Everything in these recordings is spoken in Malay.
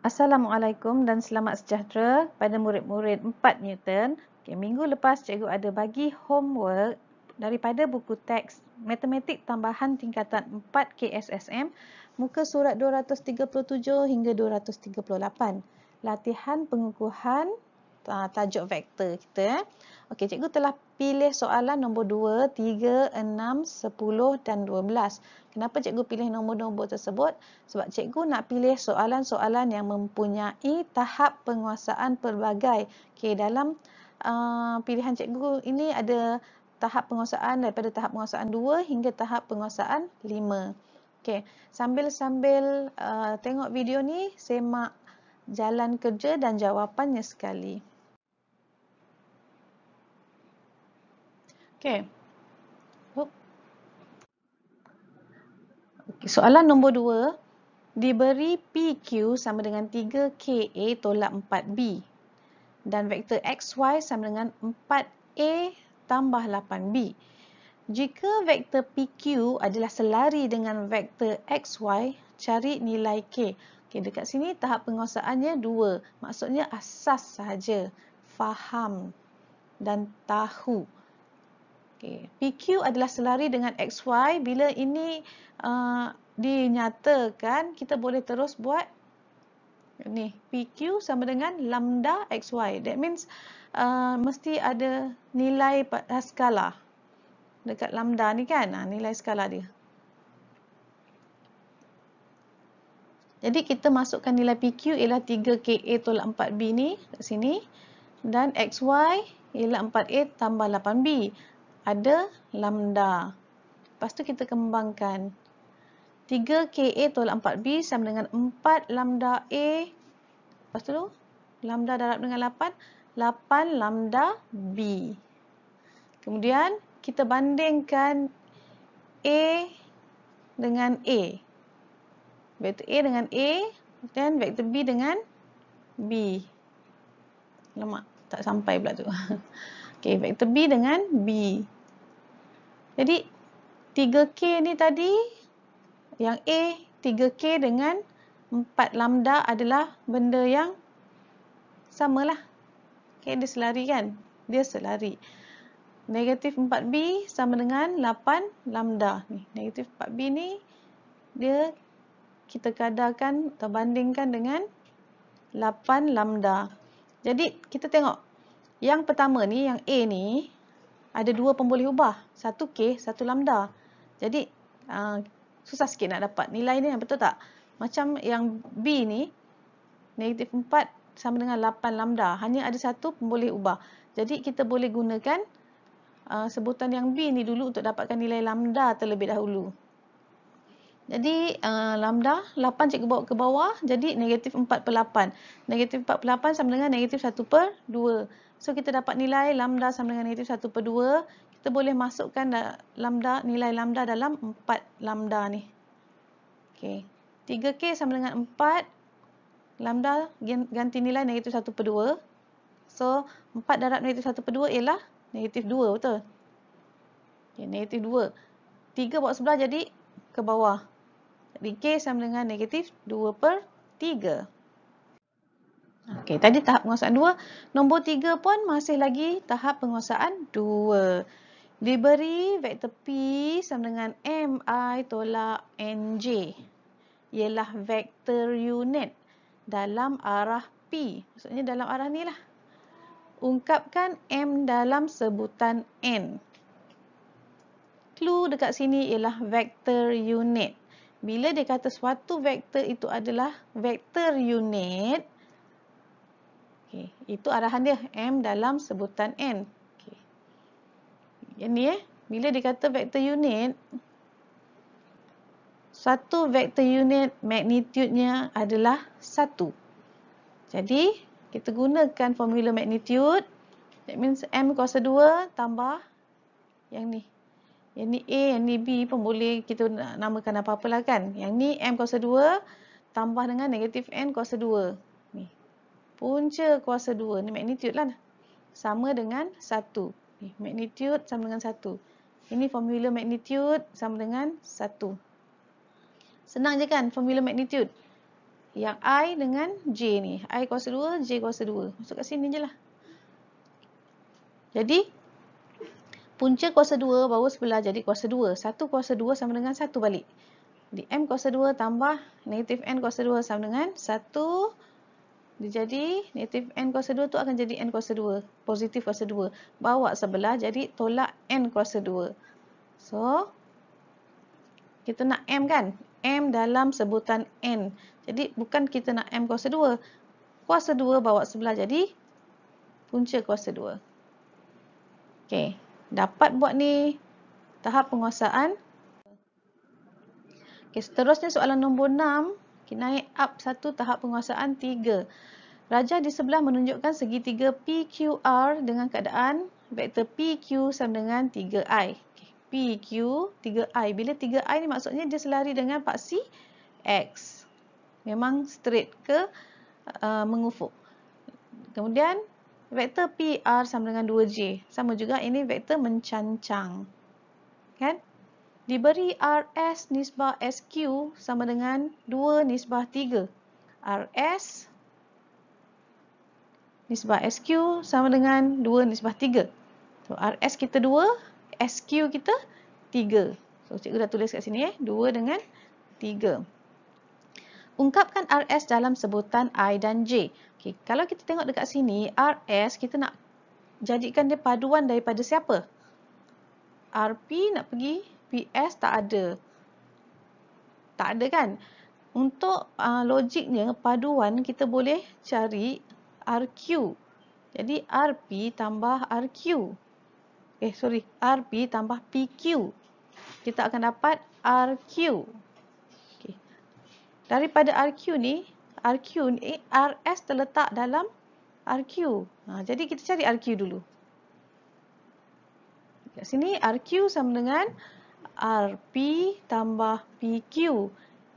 Assalamualaikum dan selamat sejahtera pada murid-murid 4 Newton. Minggu lepas cikgu ada bagi homework daripada buku teks Matematik Tambahan Tingkatan 4 KSSM, muka surat 237 hingga 238. Latihan pengukuhan tajuk vektor kita. Okey, cikgu telah pilih soalan nombor 2, 3, 6, 10 dan 12. Kenapa cikgu pilih nombor-nombor tersebut? Sebab cikgu nak pilih soalan-soalan yang mempunyai tahap penguasaan pelbagai. Okey, dalam pilihan cikgu ini ada tahap penguasaan daripada tahap penguasaan 2 hingga tahap penguasaan 5. Okey, sambil-sambil tengok video ni, semak jalan kerja dan jawapannya sekali. Okey. Soalan nombor 2. Diberi PQ sama dengan 3KA tolak 4B. Dan vektor XY sama dengan 4A tambah 8B. Jika vektor PQ adalah selari dengan vektor XY, cari nilai K. Okey, dekat sini tahap penguasaannya 2. Maksudnya asas sahaja. Faham dan tahu. Okay. PQ adalah selari dengan XY. Bila ini dinyatakan, kita boleh terus buat ni. PQ sama dengan lambda XY. That means mesti ada nilai skala dekat lambda ni kan. Nilai skala dia. Jadi kita masukkan nilai PQ ialah 3KA tolak 4B ni kat sini. Dan XY ialah 4A tambah 8B. Ada lambda. Lepas tu kita kembangkan. 3KA tolak 4B sama dengan 4 lambda A. Lepas tu lambda darab dengan 8. 8 lambda B. Kemudian kita bandingkan A dengan A. Vektor A dengan A dan vektor B dengan B. Lemak, tak sampai pula tu. Okey, vektor B dengan B. Jadi 3K ni tadi, yang A 3K dengan 4 lambda adalah benda yang samalah. Okey, dia selari kan? Dia selari. Negatif 4B sama dengan 8 lambda. Ni, negatif 4B ni dia kita kadarkan atau bandingkan dengan 8 lambda. Jadi kita tengok yang pertama ni, yang A ni ada dua pemboleh ubah. Satu K, satu lambda. Jadi susah sikit nak dapat nilai ni, betul tak? Macam yang B ni, negatif 4 sama dengan 8 lambda. Hanya ada satu pemboleh ubah. Jadi kita boleh gunakan sebutan yang B ni dulu untuk dapatkan nilai lambda terlebih dahulu. Jadi lambda 8 cikgu bawa ke bawah, jadi negatif 4 per 8. Negatif 4 per 8 sama dengan negatif 1 per 2. So kita dapat nilai lambda sama dengan negatif 1 per 2. Kita boleh masukkan nilai lambda dalam 4 lambda ni. Okey. 3K sama dengan 4. Lambda ganti nilai negatif 1 per 2. So 4 darab negatif 1 per 2 ialah negatif 2, betul? Okay, negatif 2. 3 bawa sebelah jadi ke bawah. Jadi K sama dengan negatif 2 per 3. Okey, tadi tahap penguasaan 2. Nombor 3 pun masih lagi tahap penguasaan 2. Diberi vektor P sama dengan MI tolak NJ. Ialah vektor unit dalam arah P. Maksudnya dalam arah ni lah. Ungkapkan M dalam sebutan N. Clue dekat sini ialah vektor unit. Bila dia kata suatu vektor itu adalah vektor unit, okay, itu arahan dia, M dalam sebutan N. Okay. Yang ni bila dia kata vektor unit, satu vektor unit magnitudenya adalah 1. Jadi, kita gunakan formula magnitude. That means M kuasa 2 tambah yang ni. Yang ni A, yang ni B pun boleh kita namakan apa-apalah kan. Yang ni M kuasa 2 tambah dengan negatif N kuasa 2. Ni. Punca kuasa 2. Ni magnitude lah. Sama dengan 1. Ni, magnitude sama dengan 1. Ini formula magnitude sama dengan 1. Senang je kan formula magnitude. yang I dengan J ni. I kuasa 2, J kuasa 2. Masuk kat sini je lah. Jadi, punca kuasa 2 baru sebelah jadi kuasa 2. 1 kuasa 2 sama dengan 1 balik. Jadi, M kuasa 2 tambah negatif N kuasa 2 sama dengan 1. Dia jadi negatif N kuasa 2 tu akan jadi N kuasa 2. Positif kuasa 2. Bawa sebelah jadi tolak N kuasa 2. So, kita nak M kan? M dalam sebutan N. Jadi, bukan kita nak M kuasa 2. Kuasa 2 bawa sebelah jadi punca kuasa 2. Okey. Dapat buat ni tahap penguasaan. Okey, seterusnya soalan nombor 6. Kita naik up satu tahap penguasaan 3. Rajah di sebelah menunjukkan segitiga PQR dengan keadaan vektor PQ sama dengan 3I. Okay. PQ 3I. Bila 3I ni maksudnya dia selari dengan paksi X. Memang straight ke mengufuk. Kemudian vektor PR sama dengan 2J. Sama juga ini vektor mencancang. Kan? Diberi RS nisbah SQ sama dengan 2 nisbah 3. RS nisbah SQ sama dengan 2 nisbah 3. So, RS kita 2, SQ kita 3. So, cikgu dah tulis kat sini 2 dengan 3. Ungkapkan RS dalam sebutan I dan J. Okay, kalau kita tengok dekat sini, RS kita nak jadikan dia paduan daripada siapa? RP nak pergi, PS tak ada. Tak ada kan? Untuk logiknya, paduan kita boleh cari RQ. Jadi, RP tambah RQ. RP tambah PQ. Kita akan dapat RQ. Okay. Daripada RQ ni, RS terletak dalam RQ. Jadi, kita cari RQ dulu. Kat sini, RQ sama dengan RP tambah PQ.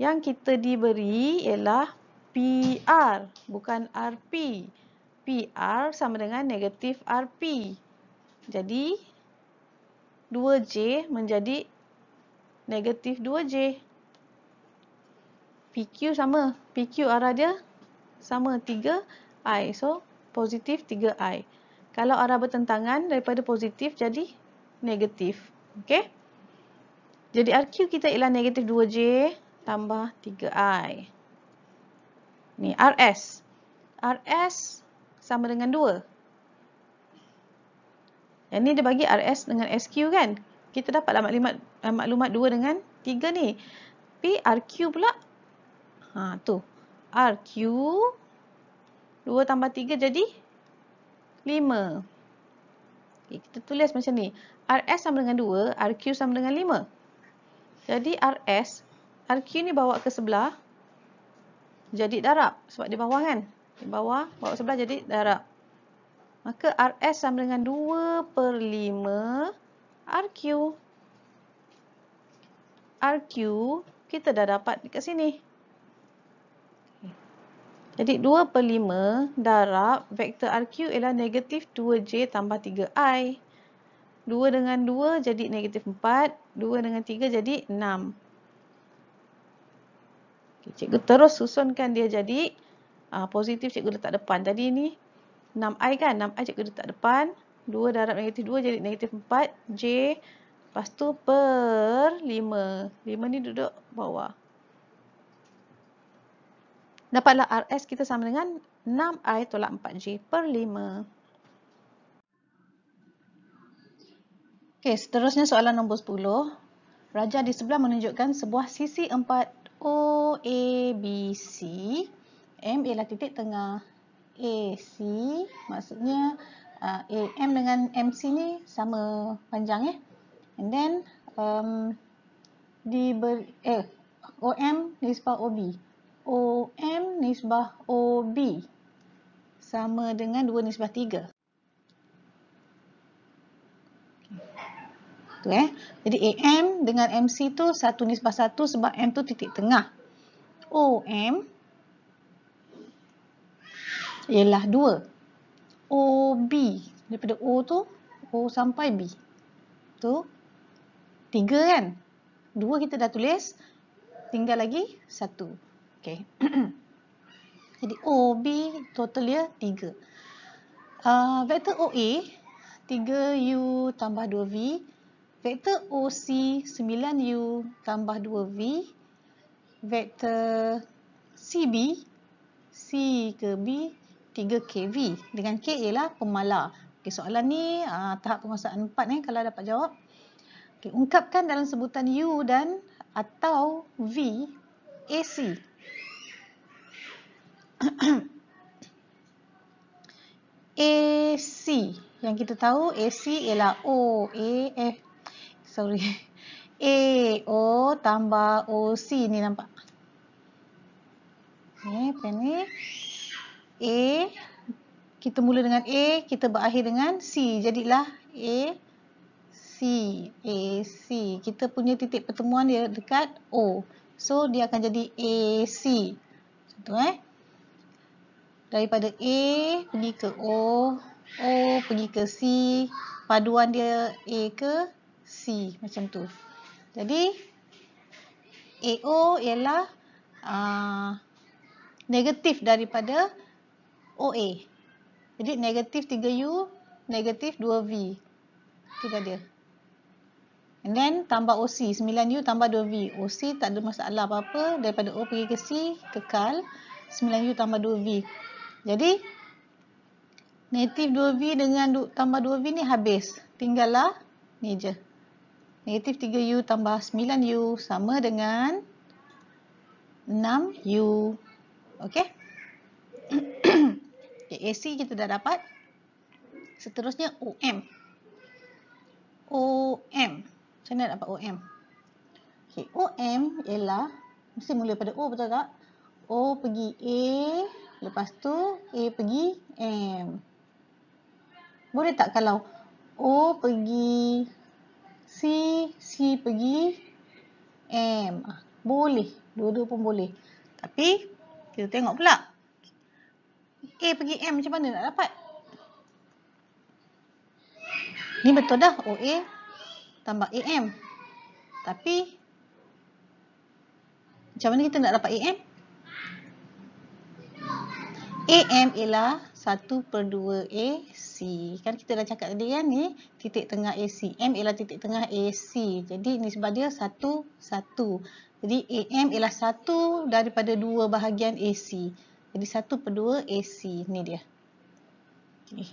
Yang kita diberi ialah PR, bukan RP. PR sama dengan negatif RP. Jadi, 2J menjadi negatif 2J. PQ sama. PQ arah dia sama 3I. So, positif 3I. Kalau arah bertentangan daripada positif jadi negatif. Okey? Jadi, RQ kita ialah negatif 2J tambah 3I. Ni RS. RS sama dengan 2. Yang ni dia bagi RS dengan SQ kan. Kita dapat maklumat 2 dengan 3 ni. Tapi RQ pula. Tu. RQ 2 tambah 3 jadi 5. Okay, kita tulis macam ni. RS sama dengan 2, RQ sama dengan 5. Jadi RQ ni bawa ke sebelah. Jadi darab. Sebab di bawah kan. Di bawah, bawa sebelah jadi darab. Maka RS sama dengan 2/5 RQ. RQ kita dah dapat dekat sini. Jadi 2/5 darab vektor RQ ialah negatif 2J tambah 3I. 2 dengan 2 jadi negatif 4. 2 dengan 3 jadi 6. Okay, cikgu terus susunkan dia jadi positif cikgu letak depan. Tadi ni 6I kan? 6I cikgu letak depan. 2 darab negatif 2 jadi negatif 4J. Lepas tu per 5. 5 ni duduk bawah. Dapatlah RS kita sama dengan 6I tolak 4J per 5. Okey, seterusnya soalan nombor 10. Rajah di sebelah menunjukkan sebuah sisi 4 OABC. M ialah titik tengah AC. Maksudnya AM dengan MC ni sama panjang And then OM nisbah OB. OM nisbah OB sama dengan 2 nisbah 3. Tu Jadi AM dengan MC tu 1 nisbah 1 sebab M tu titik tengah. OM ialah 2. OB daripada O tu O sampai B. Tu 3 kan? 2 kita dah tulis. Tinggal lagi 1. Okey. Jadi OB total dia 3. Vektor OA 3U tambah 2V. Vektor OC 9U tambah 2V. Vektor CB, C ke B 3KV. Dengan K ialah pemalar. Okay, soalan ni tahap penguasaan 4 kalau dapat jawab. Okay, ungkapkan dalam sebutan U dan atau V AC. AC. Yang kita tahu AC ialah AO tambah OC ni nampak. Pen ni. A. Kita mula dengan A, kita berakhir dengan C. Jadilah AC. Kita punya titik pertemuan dia dekat O. So, dia akan jadi AC. Contoh daripada A pergi ke O pergi ke C, paduan dia A ke C, macam tu. Jadi AO ialah negatif daripada OA. Jadi negatif 3U, negatif 2V. Itu dah dia. And then tambah OC, 9U tambah 2V. OC tak ada masalah apa-apa, daripada O pergi ke C, kekal. 9U tambah 2V. Jadi negatif 2V dengan tambah 2V ni habis. Tinggallah ni je. Negatif 3U tambah 9U sama dengan 6U. Okey? Okay, AC kita dah dapat. Seterusnya OM. Macam mana dapat OM? Okay, OM ialah, mesti mula pada O, betul tak? O pergi A, lepas tu A pergi M. Boleh tak kalau O pergi C, C pergi M? Boleh, dua-dua pun boleh. Tapi kita tengok pula A pergi M macam mana nak dapat? Ni betul dah, OA tambah AM. Tapi macam mana kita nak dapat AM? AM ialah 1/2 AC. Kan kita dah cakap tadi kan ni titik tengah AC. M ialah titik tengah AC. Jadi nisbah dia 1, 1. Jadi AM ialah 1 daripada 2 bahagian AC. Jadi 1/2 AC. Ni dia.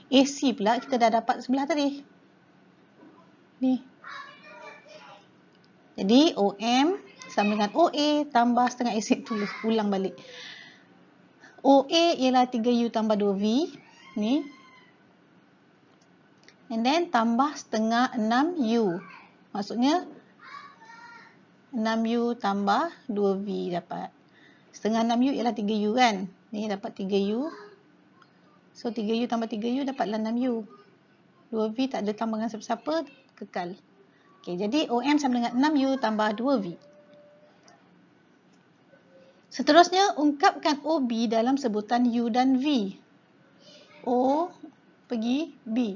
AC pula kita dah dapat sebelah tadi. Ni. Jadi OM sama dengan OA tambah setengah AC. Tulis ulang balik. OA ialah 3U tambah 2V. Ni. And then tambah setengah 6U. Maksudnya 6U tambah 2V dapat. Setengah 6U ialah 3U kan. Ni dapat 3U. So 3U tambah 3U dapatlah 6U. 2V tak ada tambahan siapa-siapa, kekal. Okay, jadi OM sama dengan 6U tambah 2V. Seterusnya, ungkapkan OB dalam sebutan U dan V. O pergi B.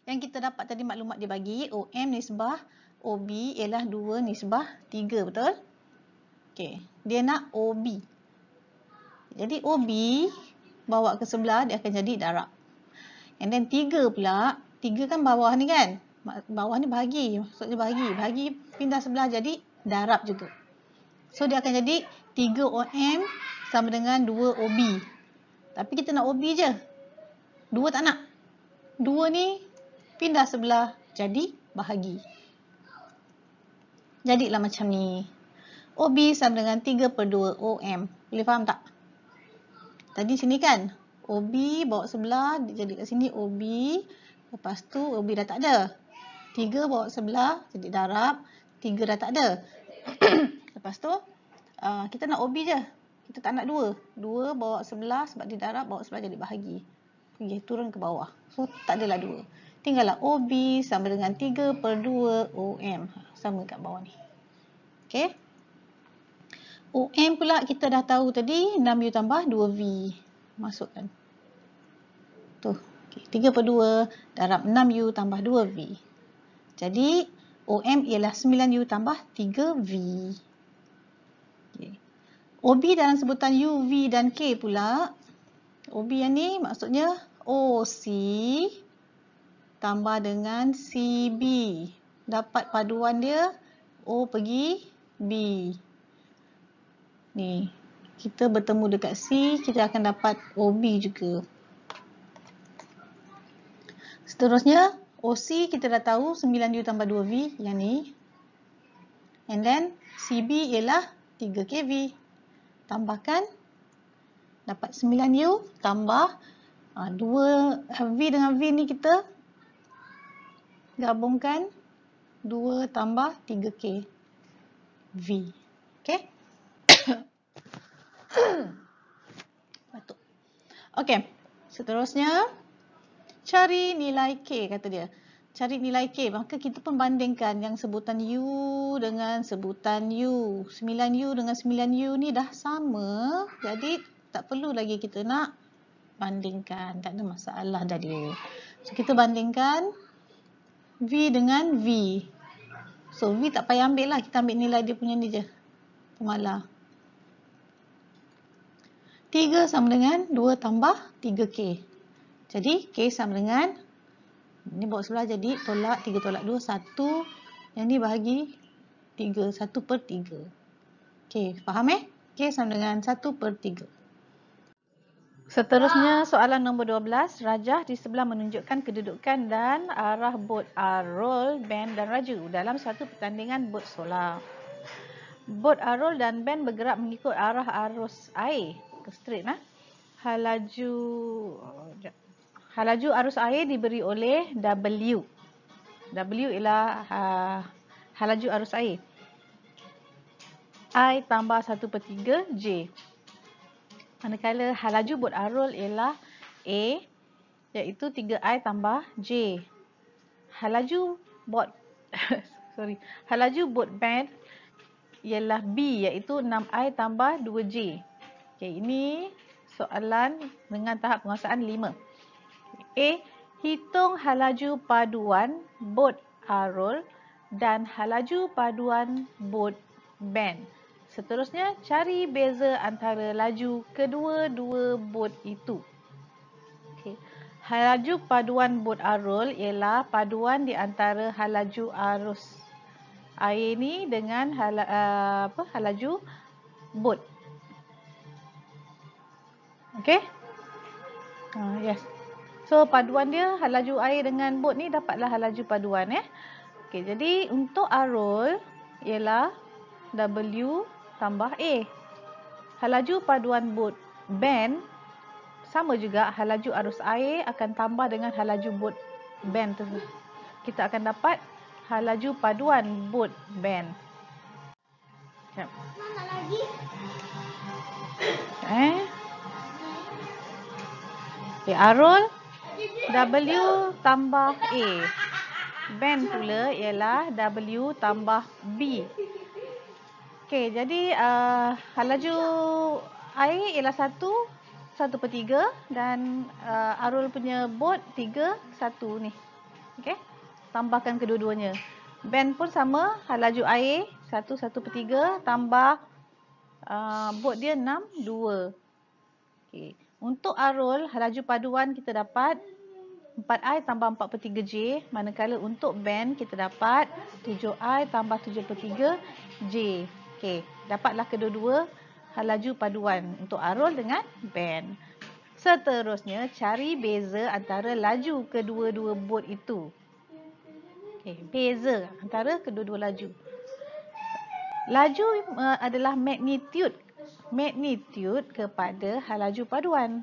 Yang kita dapat tadi maklumat dia bagi, OM nisbah OB ialah 2 nisbah 3, betul? Okey, dia nak OB. Jadi OB bawa ke sebelah, dia akan jadi darab. And then 3 pula, 3 kan bawah ni kan? Bawah ni bahagi, maksudnya bahagi. Bahagi pindah sebelah jadi darab juga. So dia akan jadi 3 OM sama dengan 2 OB. Tapi kita nak OB je. 2 tak nak. 2 ni pindah sebelah jadi bahagi. Jadilah macam ni. OB sama dengan 3/2 OM. Boleh faham tak? Tadi sini kan? OB bawa sebelah, jadi kat sini OB. Lepas tu OB dah tak ada. 3 bawa sebelah, jadi darab. 3 dah tak ada. Lepas tu, kita nak OB je. Kita tak nak 2. 2 bawa sebelah sebab dia darab, bawa sebelah jadi bahagi. Pergi turun ke bawah. So, tak adalah 2. Tinggallah OB sama dengan 3/2 OM. Sama kat bawah ni. Okay. OM pula kita dah tahu tadi 6U tambah 2V. Masukkan. Tuh. Okay. 3/2 darab 6U tambah 2V. Jadi, OM ialah 9U tambah 3V. Okay. OB dalam sebutan U, V dan K pula. OB yang ni maksudnya OC tambah dengan CB. Dapat paduan dia O pergi B. Ni, kita bertemu dekat C, kita akan dapat OB juga. Seterusnya, OC kita dah tahu 9U tambah 2V yang ni. And then CB ialah 3KV. Tambahkan, dapat 9U tambah 2V dengan V ni kita gabungkan 2 tambah 3K V. Okay? Batuk. Okay. Seterusnya, cari nilai K kata dia. Cari nilai K. Maka kita pun bandingkan yang sebutan U dengan sebutan U. 9U dengan 9U ni dah sama. Jadi, tak perlu lagi kita nak bandingkan. Tak ada masalah jadi. So, kita bandingkan V dengan V. So, V tak payah ambil lah. Kita ambil nilai dia punya ni je. Pemalah. 3 sama dengan 2 tambah 3K. Jadi, K sama dengan, ni bawa sebelah jadi tolak 3 tolak 2, 1. Yang ni bahagi 3, 1 per 3. K, faham K sama dengan 1 per 3. Seterusnya soalan nombor 12, rajah di sebelah menunjukkan kedudukan dan arah bot arol, band dan raju dalam satu pertandingan bot solar. Bot arol dan band bergerak mengikut arah arus air. Straight Halaju arus air diberi oleh W. W ialah halaju arus air. I tambah 1/3 J. Manakala halaju bot arol ialah A, iaitu 3I tambah J. Halaju bot halaju bot band ialah B, iaitu 6I tambah 2J. Okey, ini soalan dengan tahap penguasaan 5. A. Hitung halaju paduan bot arol dan halaju paduan bot band. Seterusnya, cari beza antara laju kedua-dua bot itu. Okay. Halaju paduan bot arol ialah paduan di antara halaju arus air ni dengan halaju bot. Okey? Yes. So, paduan dia halaju air dengan bot ni dapatlah halaju paduan. Okey, jadi untuk arol ialah W tambah A. Halaju paduan bot band sama juga, halaju arus air akan tambah dengan halaju bot band tersebut. Kita akan dapat halaju paduan bot band. Mana lagi? Arol W tambah A. Band pula ialah W tambah B. Okey, jadi halaju air ialah 1/3 dan arol punya bot 3, 1 ni. Okey, tambahkan kedua-duanya. Band pun sama, halaju air 1/3 tambah bot dia 6, 2. Okey, untuk arol halaju paduan kita dapat 4I tambah 4/3 J, manakala untuk band kita dapat 7I tambah 7/3 J. Okey, dapatlah kedua-dua halaju paduan untuk arol dengan band. Seterusnya, cari beza antara laju kedua-dua bot itu. Okey, beza antara kedua-dua laju. Laju adalah magnitude kepada halaju paduan.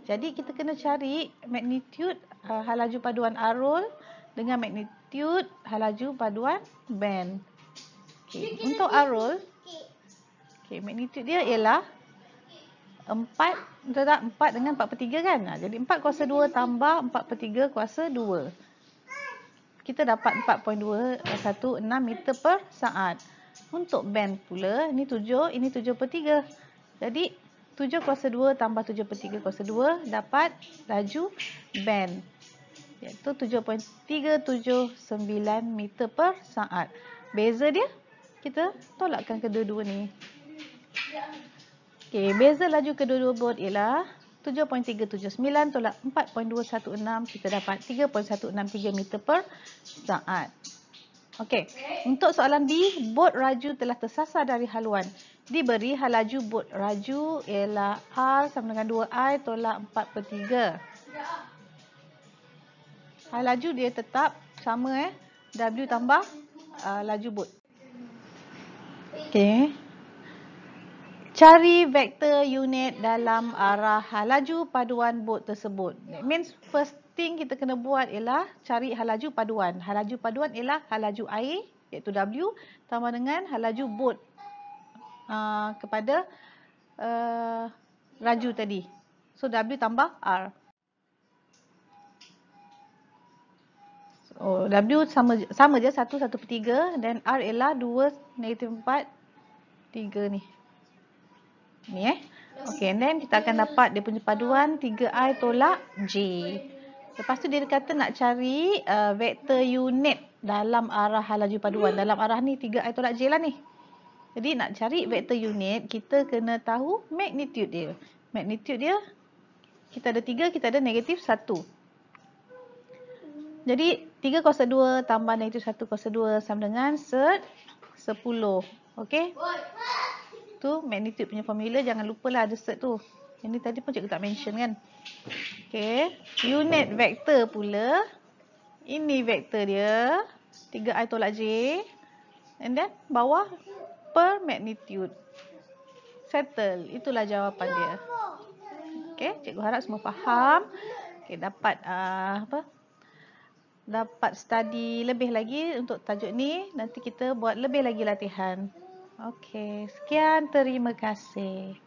Jadi kita kena cari magnitude halaju paduan arol dengan magnitude halaju paduan band. Okay. Untuk arol, magnitude dia ialah 4 dengan 4/3 kan. Jadi 4 kuasa 2 tambah 4/3 kuasa 2. Kita dapat 4.216 meter per saat. Untuk band pula, ini 7, ini 7/3. Jadi 7 kuasa 2 tambah 7/3 kuasa 2 dapat laju band, iaitu 7.379 meter per saat. Beza dia, kita tolakkan kedua-dua ni. Okey, beza laju kedua-dua bot ialah 7.379 tolak 4.216, kita dapat 3.163 meter per saat. Okey, untuk soalan B, bot raju telah tersasar dari haluan. Diberi hal laju bot raju ialah R sama dengan 2I tolak 4/3. Hal laju dia tetap sama W tambah laju bot. Okey. Cari vektor unit dalam arah hal laju paduan bot tersebut. That means first thing kita kena buat ialah cari hal laju paduan. Hal laju paduan ialah hal laju air iaitu W tambah dengan hal laju bot kepada raju tadi. So W tambah R. So, W sama je 1/3 dan R ialah 2 -4 3 ni. Ni Okey, and then kita akan dapat dia punya paduan 3I tolak J. Lepas tu dia kata nak cari vektor unit dalam arah hal laju paduan. Dalam arah ni 3I tolak J lah ni. Jadi nak cari vektor unit, kita kena tahu magnitude dia. Magnitude dia, kita ada 3, kita ada -1. Jadi 3 kuasa 2 tambah -1 kuasa 2 sama dengan 10. Okey. Tu magnitude punya formula, jangan lupalah ada cert tu. Yang ni tadi pun cikgu tak mention kan. Okey, unit vektor pula. Ini vektor dia, 3I tolak J. And then bawah per magnitude. Settle, itulah jawapan dia. Okey, cikgu harap semua faham. Okey, dapat dapat study lebih lagi untuk tajuk ni. Nanti kita buat lebih lagi latihan. Okey, sekian, terima kasih.